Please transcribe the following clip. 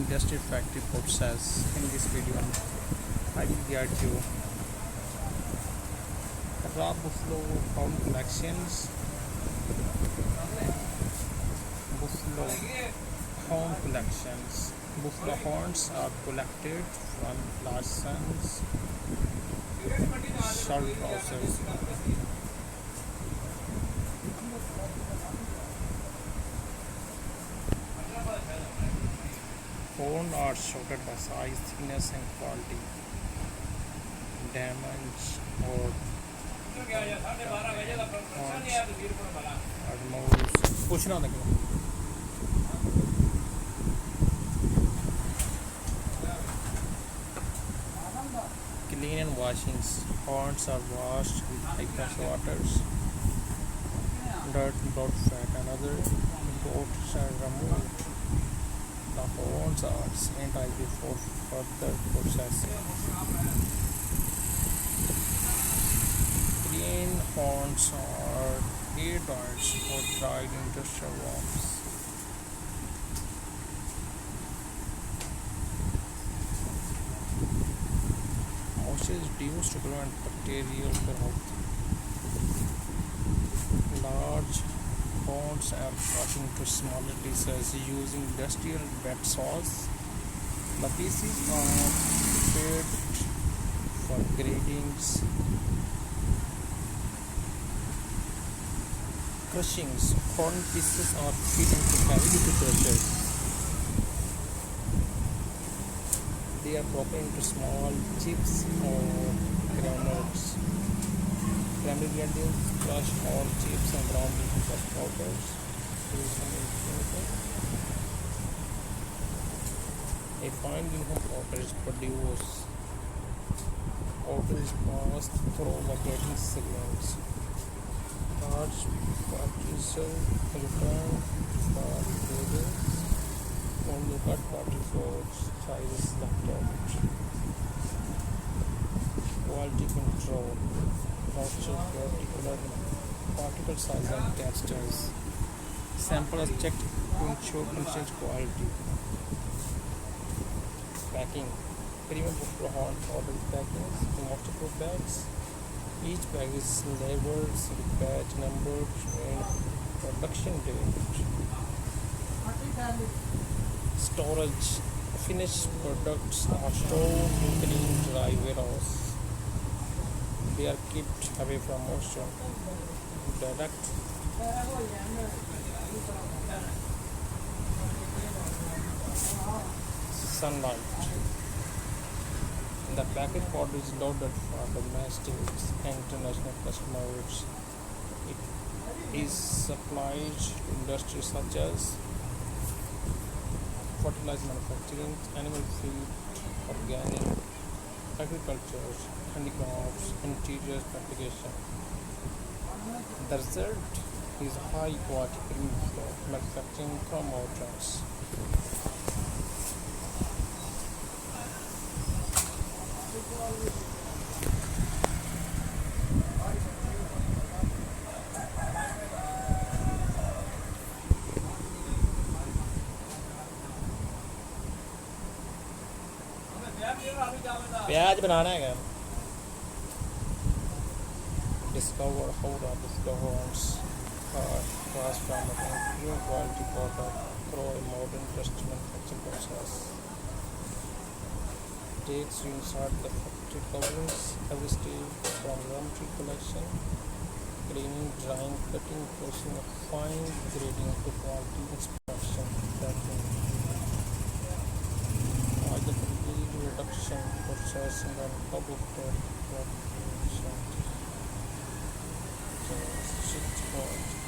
industrial factory process. In this video, I will guide you raw buffalo horn collections. Buffalo horn collections. Buffalo horns are collected from licensed slaughterhouses. Horns are sorted by size, thickness, and quality. Damage or horns are removed. Push on the go. Clean and washings. Horns are washed with high pressure waters. Dirt, blood, fat, and other impurities are removed. The horns are sanitized before further processing. Clean horns are air dried or dried industrial worms. Moisture is reduced to prevent bacterial growth. Large horns are cut into smaller pieces using industrial wet saws. The pieces are prepared for gradings, crushings. Horn pieces are fed into heavy-duty crushers. They are broken into small chips or granules. Primary granules, crushed horn chips, and ground into crushed powders. A fine uniform powder is produced. Powder is passed through the grading segments. Large particles return for gradings. Only cut particles sizes left out. Quality control. Voucher particle size and textures. Sample is checked to ensure consistent quality. Packing. Premium buffalo horn powder packings in multiple bags. Each bag is labeled with batch number and production date. Storage. Finished products are stored in clean dry warehouse. They are kept away from moisture. Direct sunlight. The packet powder is loaded for domestic and international customers. It is supplied to industries such as fertilizer manufacturing, animal feed, organic, agriculture, handicrafts, interior application. The result is high quality premium manufacturing from mountains. प्याज बनाना है क्या? Discover how the buffalo horns are transformed into pure quality product through a modern industrial manufacturing process. Takes you inside the factory coverings every stage from raw material collection, cleaning, drying, cutting, pressing, fine grading to quality inspection, packing. The complete reduction processing on top of the production. So, 6 points.